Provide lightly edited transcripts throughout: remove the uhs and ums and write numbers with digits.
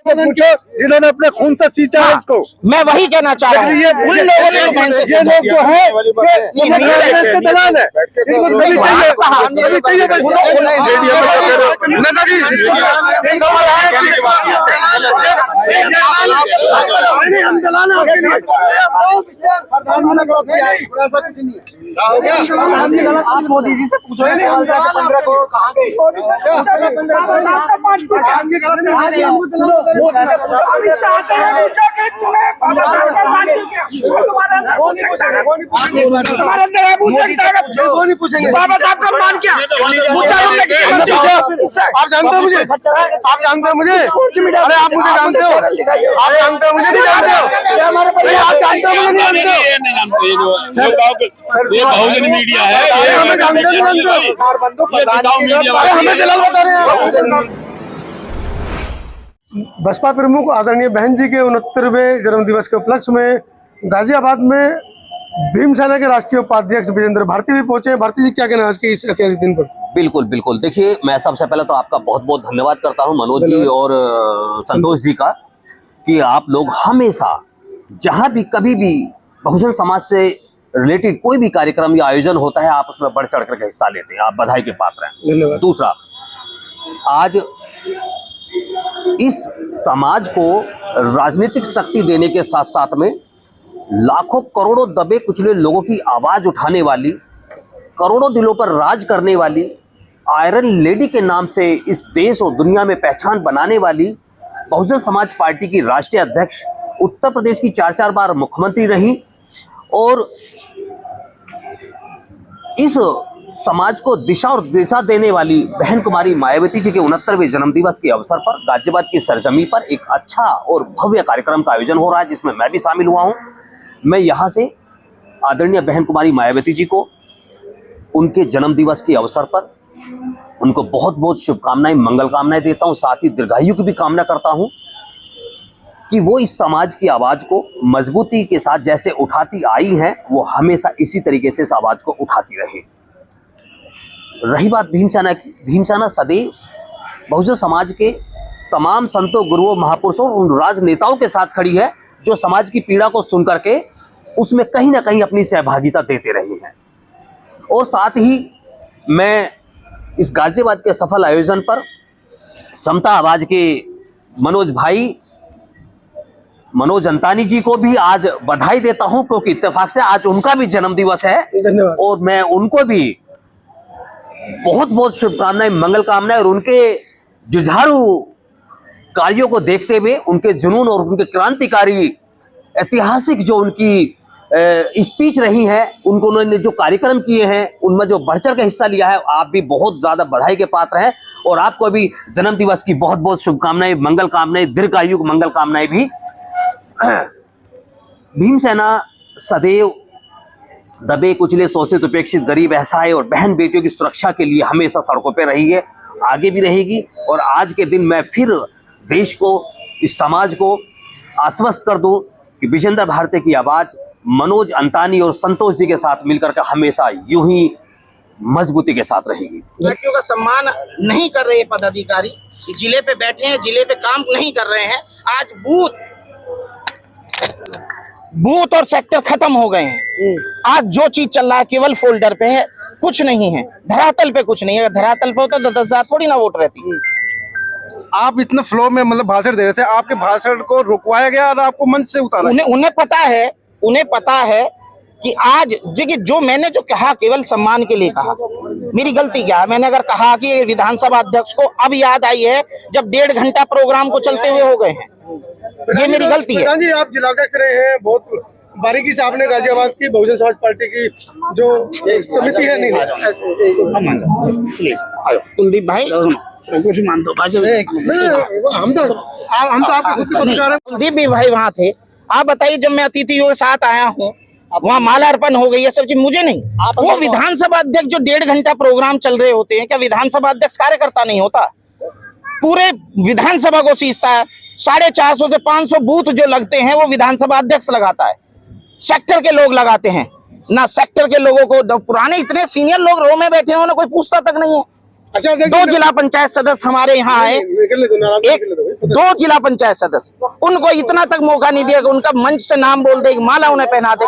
पूछो जिन्होंने अपने खून से सींचा है इसको। मैं वही कहना चाह रहा हूँ, ये उन लोगों ने बहन से ये लोग जो है इसके दलाल है। इनको नहीं चाहिए, नहीं चाहिए हम दलाल हैं। आप मोदी जी से पूछो 15 करोड़ कहाँ गए? बाबा साहब का मान क्या आप जानते हो मुझे, आप जानते हो मुझे, अरे आप मुझे जानते हो, आप जानते हो मुझे नहीं जानते हो, आप जानते हो मुझे नहीं जानते हो। ये बहुजन मीडिया है, हमें जानते हो नहीं जानते हो, हमें दलाल बता रहे हैं। बसपा प्रमुख आदरणीय बहन जी के 69वें जन्मदिवस के उपलक्ष्य में गाजियाबाद में भीमसेना के राष्ट्रीय उपाध्यक्ष विजेंद्र भारती भी पहुंचे। भारती जी, क्या कहना है आज के इस ऐतिहासिक दिन पर? बिल्कुल बिल्कुल, देखिए मैं सबसे पहले तो आपका बहुत बहुत धन्यवाद करता हूं मनोज जी और संतोष जी का, कि आप लोग हमेशा जहां भी कभी भी बहुजन समाज से रिलेटेड कोई भी कार्यक्रम या आयोजन होता है आप उसमें बढ़ चढ़ करके हिस्सा लेते हैं। आप बधाई के पात्र हैं। दूसरा, आज इस समाज को राजनीतिक शक्ति देने के साथ साथ में लाखों करोड़ों दबे कुचले लोगों की आवाज उठाने वाली, करोड़ों दिलों पर राज करने वाली, आयरन लेडी के नाम से इस देश और दुनिया में पहचान बनाने वाली बहुजन समाज पार्टी की राष्ट्रीय अध्यक्ष, उत्तर प्रदेश की 4 बार मुख्यमंत्री रही और इस समाज को दिशा और दिशा देने वाली बहन कुमारी मायावती जी के 69वें जन्मदिवस के अवसर पर गाजियाबाद की सरजमी पर एक अच्छा और भव्य कार्यक्रम का आयोजन हो रहा है, जिसमें मैं भी शामिल हुआ हूं। मैं यहां से आदरणीय बहन कुमारी मायावती जी को उनके जन्मदिवस के अवसर पर उनको बहुत बहुत शुभकामनाएं, मंगल कामनाएं देता हूं। साथ ही दीर्घायु की भी कामना करता हूं कि वो इस समाज की आवाज को मजबूती के साथ जैसे उठाती आई हैं, वो हमेशा इसी तरीके से इस आवाज को उठाती रहे। रही बात भीमसेना की, भीमसेना सदैव बहुजन समाज के तमाम संतों, गुरुओं, महापुरुषों, उन राजनेताओं के साथ खड़ी है जो समाज की पीड़ा को सुन करके उसमें कहीं ना कहीं अपनी सहभागिता देते रहे हैं। और साथ ही मैं इस गाजियाबाद के सफल आयोजन पर समता आवाज के मनोज भाई, मनोज अंतानी जी को भी आज बधाई देता हूं, क्योंकि इत्तेफाक से आज उनका भी जन्मदिवस है और मैं उनको भी बहुत बहुत शुभकामनाएं, मंगल कामनाएं और उनके जुझारू कार्यों को देखते हुए, उनके जुनून और उनके क्रांतिकारी ऐतिहासिक जो उनकी स्पीच रही है, उनको उन्होंने जो कार्यक्रम किए हैं उनमें जो बढ़ चढ़ के हिस्सा लिया है, आप भी बहुत ज्यादा बधाई के पात्र हैं और आपको भी जन्मदिवस की बहुत बहुत शुभकामनाएं, मंगल कामनाएं, दीर्घायु मंगल कामनाएं भी। भीमसेना सदैव दबे कुचले, शोषित, उपेक्षित, गरीब, असहाय और बहन बेटियों की सुरक्षा के लिए हमेशा सड़कों पर रही है, आगे भी रहेगी। और आज के दिन मैं फिर देश को, इस समाज को आश्वस्त कर दूं कि विजेंद्र भारती की आवाज मनोज अंतानी और संतोष जी के साथ मिलकर के हमेशा यूं ही मजबूती के साथ रहेगी। लड़कियों का सम्मान नहीं कर रहे पदाधिकारी, जिले पे बैठे हैं, जिले पे काम नहीं कर रहे हैं। आज बूथ और सेक्टर खत्म हो गए हैं। आज जो चीज चल रहा है केवल फोल्डर पे है, कुछ नहीं है, धरातल पे कुछ नहीं है। अगर धरातल पे होता तो 10,000 थोड़ी ना वोट रहती। आप इतने फ्लो में मतलब भाषण दे रहे थे, आपके भाषण को रुकवाया गया और आपको मंच से उतारा। उन्हें पता है कि आज जो मैंने जो कहा केवल सम्मान के लिए कहा। मेरी गलती क्या है? मैंने अगर कहा कि विधानसभा अध्यक्ष को अब याद आई है जब 1.5 घंटा प्रोग्राम को चलते हुए हो गए हैं, ये मेरी गलती है। जी, आप जिलाध्यक्ष रहे हैं, बहुत बारीकी से आपने गाजियाबाद की बहुजन समाज पार्टी की जो समिति है, नहीं कुलदीप भाई कुछ मान दो, हम तो आपके खुद के पत्रकार हैं। कुलदीप भी भाई वहाँ थे। आप बताइए, जब मैं अतिथियों के साथ आया हूँ वहाँ मालार्पण हो गई है, सब चीज मुझे नहीं। वो विधानसभा अध्यक्ष जो 1.5 घंटा प्रोग्राम चल रहे होते हैं, क्या विधानसभा अध्यक्ष कार्यकर्ता नहीं होता? पूरे विधानसभा को सींचता है। 450 से 500 बूथ जो लगते हैं वो विधानसभा अध्यक्ष लगाता है, सेक्टर के लोग लगाते हैं ना। सेक्टर के लोगों को पुराने इतने सीनियर लोग रो में बैठे हैं, उन्हें कोई पूछता तक नहीं है। अच्छा, 2 जिला पंचायत सदस्य हमारे यहाँ आए, 2 जिला पंचायत सदस्य, उनको इतना तक मौका नहीं दिया कि उनका मंच से नाम बोल दे, माला उन्हें पहना दे।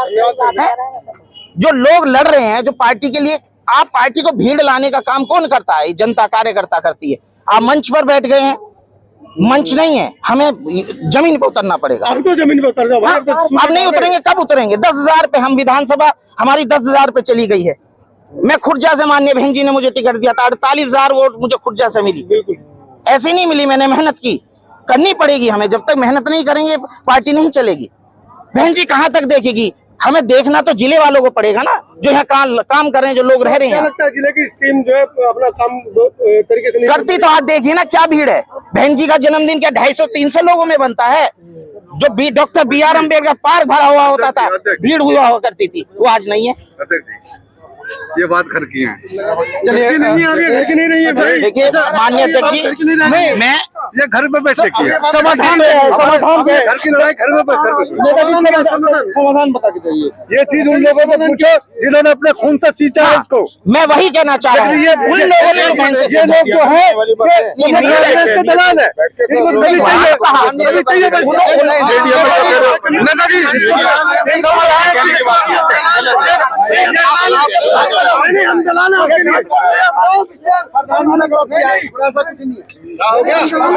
जो लोग लड़ रहे हैं, जो पार्टी के लिए, आप पार्टी को भीड़ लाने का काम कौन करता है? जनता कार्यकर्ता करती है। आप मंच पर बैठ गए हैं, मंच नहीं है, हमें जमीन पर उतरना पड़ेगा। अब तो जमीन पे उतर जाओ भाई, अब नहीं उतरेंगे, कब उतरेंगे? 10,000 पे हम विधानसभा, हमारी 10,000 पे चली गई है। मैं खुर्जा से, माननीय बहन जी ने मुझे टिकट दिया था, 48,000 वोट मुझे खुर्जा से मिली। बिल्कुल ऐसी नहीं मिली, मैंने मेहनत की, करनी पड़ेगी हमें। जब तक मेहनत नहीं करेंगे पार्टी नहीं चलेगी। बहन जी कहाँ तक देखेगी? हमें देखना तो जिले वालों को पड़ेगा ना, जो यहाँ काम कर रहे हैं, जो लोग रह रहे क्या हैं। लगता है जिले की टीम जो है अपना काम तरीके से नहीं करती तो आज देखिए ना क्या भीड़ है। बहन जी का जन्मदिन क्या 250-300 लोगों में बनता है? जो डॉक्टर BR अम्बेडकर पार्क भरा हुआ होता था, भीड़ हुआ करती थी, वो आज नहीं है। ये बात घर की है। चलिए नहीं आ रही है, घर की नहीं रही है भाई। देखिए माननीय अध्यक्ष जी, मैं ये घर पे बैठ के है। समाधान घर की लड़ाई घर में बैठ समाधान बता के जाइए। ये चीज उन लोगों को पूछो जिन्होंने अपने खून से सींचा है इसको। मैं वही कहना चाह रहा हूँ, उन लोगों ने बहन से ये लोग जो है इसके दलाल है। इनको नहीं चाहिए, नहीं चाहिए हम दलाल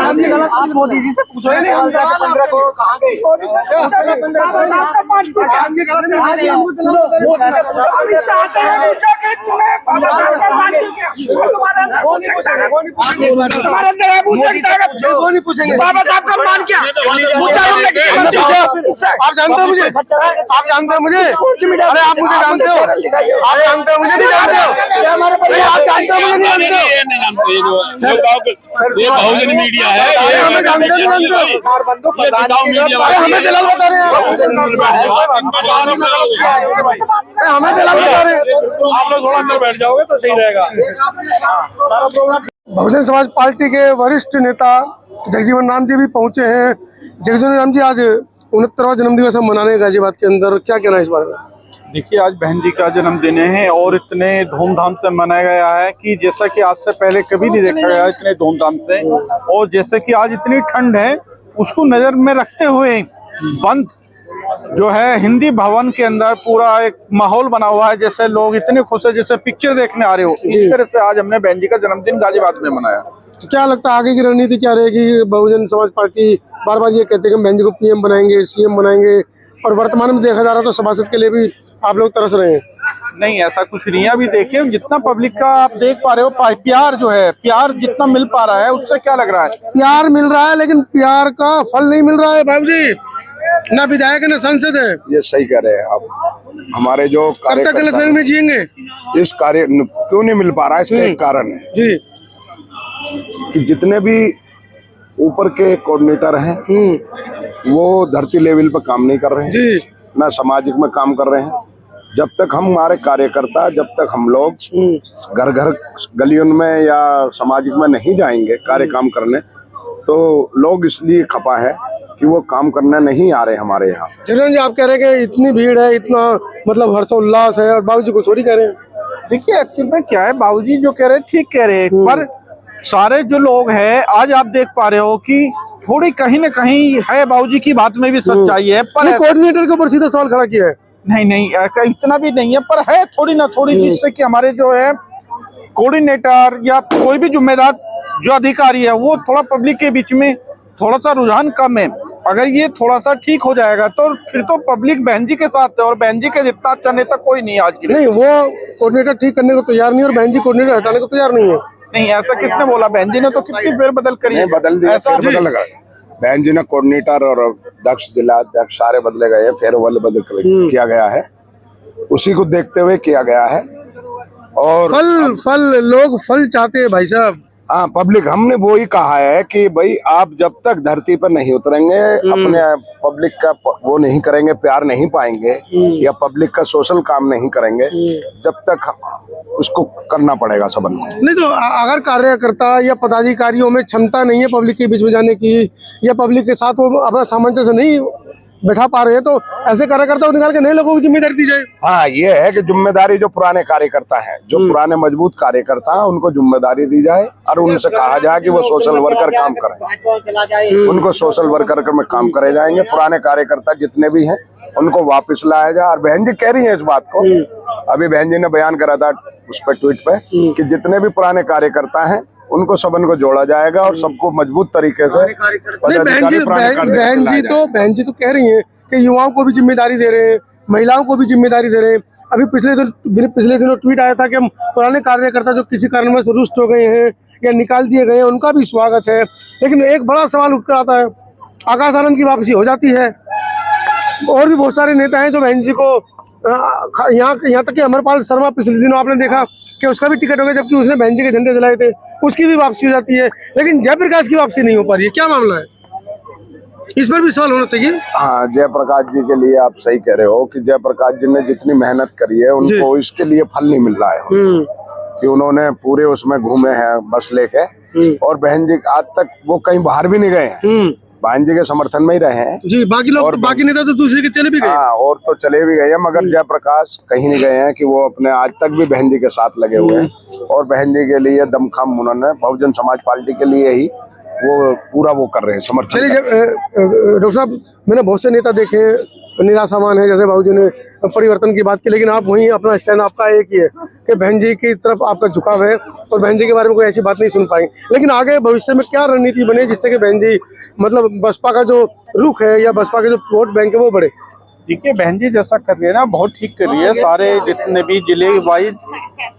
आप मोदी जी से पूछो 15 करोड़ कहाँ गए? बाबा साहब का मान क्या? आप जानते हो मुझे? आप जानते हो मुझे? अरे आप मुझे जानते हो? आप जानते हो मुझे? नहीं जानते हो? आप जानते हो मुझे? नहीं जानते हो? ये बहुजन मीडिया है, ये हमें जानते नहीं जानते हो? अरे हमें दलाल बता रहे हैं, हमें दलाल बता रहे हैं। आप लोग थोड़ा अंदर बैठ जाओगे तो सही रहेगा। बहुजन समाज पार्टी के वरिष्ठ नेता जगजीवन राम जी भी पहुंचे हैं। जगजीवन राम जी, आज 69वां जन्मदिवस हम मनाने गाजियाबाद के अंदर, क्या कहना है इस बारे में? देखिए, आज बहन जी का जन्मदिन है और इतने धूमधाम से मनाया गया है कि जैसा कि आज से पहले कभी नहीं देखा गया इतने धूमधाम से। और जैसे कि आज इतनी ठंड है, उसको नजर में रखते हुए बंद जो है हिंदी भवन के अंदर पूरा एक माहौल बना हुआ है, जैसे लोग इतने खुश है जैसे पिक्चर देखने आ रहे हो। इस तरह से आज हमने बहन जी का जन्मदिन गाजियाबाद में मनाया। तो क्या लगता है आगे की रणनीति क्या रहेगी? बहुजन समाज पार्टी बार बार ये कहते हैं कि हम बहन जी को PM बनाएंगे, CM बनाएंगे, और वर्तमान में देखा जा रहा तो सभासद के लिए भी आप लोग तरस रहे हैं। नहीं, ऐसा कुछ नहीं है। अभी देखिए जितना पब्लिक का आप देख पा रहे हो, प्यार जो है, प्यार जितना मिल पा रहा है उससे क्या लग रहा है? प्यार मिल रहा है, लेकिन प्यार का फल नहीं मिल रहा है बाबू जी। ना विधायक न सांसद है। ये सही कह रहे हैं आप। हमारे जो कब तक गलतफहमी में जिएंगे? इस कार्य क्यों नहीं मिल पा रहा है, इसका एक कारण है जी कि जितने भी ऊपर के कोऑर्डिनेटर हैं वो धरती लेवल पर काम नहीं कर रहे हैं जी, ना सामाजिक में काम कर रहे हैं। जब तक हम हमारे कार्यकर्ता, जब तक हम लोग घर घर गलियों में या सामाजिक में नहीं जाएंगे कार्य काम करने, तो लोग इसलिए खपा है कि वो काम करने नहीं आ रहे हमारे यहाँ। जगन जी, आप कह रहे हैं कि इतनी भीड़ है, इतना मतलब हर्षोल्लास है, और बाबूजी कुछ और ही कह रहे हैं। देखिए एक्चुअल में क्या है, बाबूजी जो कह रहे हैं ठीक कह रहे हैं, पर सारे जो लोग हैं आज आप देख पा रहे हो कि थोड़ी कहीं ना कहीं है, बाबूजी की बात में भी सच्चाई है, पर कोऑर्डिनेटर के ऊपर सीधा सवाल खड़ा किया है। नहीं ऐसा इतना भी नहीं है, पर है थोड़ी ना थोड़ी, जिससे कि हमारे जो है कोऑर्डिनेटर या कोई भी जिम्मेदार जो अधिकारी है वो थोड़ा पब्लिक के बीच में थोड़ा सा रुझान कम है। अगर ये थोड़ा सा ठीक हो जाएगा तो फिर तो पब्लिक बहन जी के साथ है, और बहन जी के जितना अच्छा नेता कोई नहीं आज की। नहीं, वो कोऑर्डिनेटर ठीक करने को तैयार नहीं, और बहन जी कोऑर्डिनेटर हटाने को तैयार नहीं है। नहीं, ऐसा किसने बोला? बहन जी ने तो कितनी फेर बदल करी है। बदल दिया, ऐसा फेर बदल लगा। बहन जी ने कोऑर्डिनेटर और अध्यक्ष, जिला अध्यक्ष सारे बदले गए, फेर बदल किया गया है, उसी को देखते हुए किया गया है। और फल लोग फल चाहते हैं भाई साहब। हाँ, पब्लिक, हमने वो ही कहा है कि भाई आप जब तक धरती पर नहीं उतरेंगे, अपने पब्लिक का वो नहीं करेंगे, प्यार नहीं पाएंगे, या पब्लिक का सोशल काम नहीं करेंगे, जब तक उसको करना पड़ेगा सबन को। नहीं तो अगर कार्यकर्ता या पदाधिकारियों में क्षमता नहीं है पब्लिक के बीच में जाने की, या पब्लिक के साथ वो अपना सामंजस्य नहीं बैठा पा रहे हैं, तो ऐसे कार्यकर्ता को निकाल के नए लोगों को जिम्मेदारी दी जाए। हाँ, ये है कि जिम्मेदारी जो पुराने कार्यकर्ता हैं, जो पुराने मजबूत कार्यकर्ता हैं, उनको जिम्मेदारी दी जाए और उनसे कहा जाए कि वो सोशल वर्कर काम करें। उनको सोशल वर्कर में काम करे जाएंगे। पुराने कार्यकर्ता जितने भी हैं उनको वापस लाया जाए। और बहन जी कह रही है इस बात को, अभी बहन जी ने बयान करा था उस पर ट्वीट पे कि जितने भी पुराने कार्यकर्ता हैं उनको सबन को जोड़ा जाएगा और सबको मजबूत तरीके से नहीं, बहन जी तो कह रही हैं कि युवाओं को भी जिम्मेदारी दे रहे हैं, महिलाओं को भी जिम्मेदारी दे रहे हैं। अभी पिछले दिनों ट्वीट आया था कि हम पुराने कार्यकर्ता जो किसी कारणवश रुष्ट हो गए हैं या निकाल दिए गए हैं उनका भी स्वागत है। लेकिन एक बड़ा सवाल उठ कर आता है, आकाश आनंद की वापसी हो जाती है, और भी बहुत सारे नेता हैं जो बहन जी को यहाँ तक कि अमरपाल शर्मा पिछले दिनों आपने देखा कि उसका भी टिकट हो गया, जबकि उसने बहन जी के झंडे जलाए थे, उसकी भी वापसी हो जाती है। लेकिन जयप्रकाश की वापसी नहीं हो पा रही है, क्या मामला है? इस पर भी सवाल होना चाहिए। हाँ, जयप्रकाश जी के लिए आप सही कह रहे हो कि जयप्रकाश जी ने जितनी मेहनत करी है उनको इसके लिए फल नहीं मिल रहा है कि उन्होंने पूरे उसमें घूमे हैं बस लेके, और बहन जी आज तक वो कहीं बाहर भी नहीं गए हैं, बहन जी के समर्थन में ही रहे हैं जी। बाकी लोग और बाकी नेता तो दूसरे के चले भी गए। हाँ, और तो चले भी गए हैं, मगर जयप्रकाश कहीं नहीं गए हैं कि वो अपने आज तक भी बहन जी के साथ लगे हुए हैं और बहन जी के लिए दमखम उन्होंने बहुजन समाज पार्टी के लिए ही वो पूरा वो कर रहे हैं समर्थन। चलिए डॉक्टर साहब, मैंने बहुत से नेता देखे हैं निराशावान है, जैसे बाबूजी ने परिवर्तन की बात की, लेकिन आप वहीं अपना स्टैंड आपका एक ही है कि बहन जी की तरफ आपका झुकाव है और बहन जी के बारे में कोई ऐसी बात नहीं सुन पाएंगे। लेकिन आगे भविष्य में क्या रणनीति बने जिससे कि बहन जी मतलब बसपा का जो रुख है या बसपा के जो वोट बैंक है वो बढ़े? देखिए, बहन जी जैसा कर रही है ना, बहुत ठीक कर रही है। सारे जितने भी जिले वाइज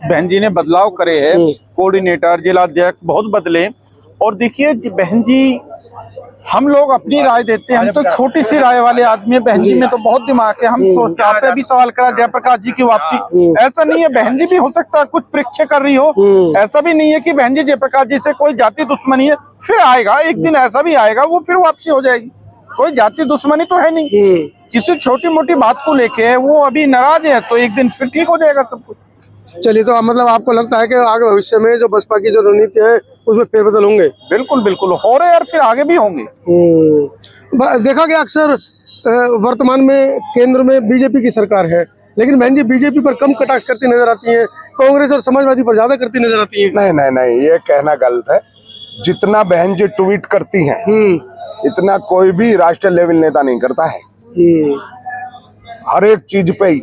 बहन जी ने बदलाव करे हैं, कोऑर्डिनेटर, जिला अध्यक्ष बहुत बदले। और देखिए बहन जी, हम लोग अपनी राय देते हैं, हम तो छोटी सी राय वाले आदमी है, बहन जी में तो बहुत दिमाग है। हम सोचते हैं, आपने अभी सवाल करा जयप्रकाश जी की वापसी, ऐसा नहीं है, बहन जी भी हो सकता है कुछ परीक्षा कर रही हो, ऐसा भी नहीं है कि बहन जी जयप्रकाश जी से कोई जाति दुश्मनी है। फिर आएगा एक दिन, ऐसा भी आएगा, वो फिर वापसी हो जाएगी। कोई जाति दुश्मनी तो है नहीं, किसी छोटी मोटी बात को लेके वो अभी नाराज है, तो एक दिन फिर ठीक हो जाएगा सब कुछ। चलिए, तो मतलब आपको लगता है कि आगे भविष्य में जो बसपा की जो रणनीति है उसमें फेरबदल होंगे? बिल्कुल बिल्कुल हो रहे हैं और फिर आगे भी होंगे। देखा गया अक्सर वर्तमान में केंद्र में बीजेपी की सरकार है, लेकिन बहन जी बीजेपी पर कम कटाक्ष करती नजर आती है, कांग्रेस और समाजवादी पर ज्यादा करती नजर आती है। नहीं नहीं नहीं, ये कहना गलत है। जितना बहन जी ट्वीट करती हैं इतना कोई भी राष्ट्रीय लेवल नेता नहीं करता है। हर एक चीज पे ही,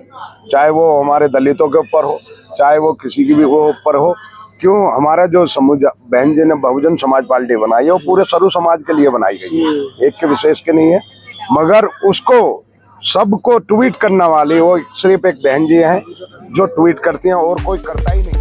चाहे वो हमारे दलितों के ऊपर हो, चाहे वो किसी की भी वो ऊपर हो, क्यों हमारा जो समूह बहन जी ने बहुजन समाज पार्टी बनाई है वो पूरे सर्व समाज के लिए बनाई गई है, एक के विशेष के नहीं है। मगर उसको सबको ट्वीट करने वाली वो सिर्फ एक बहन जी हैं जो ट्वीट करती हैं और कोई करता ही नहीं।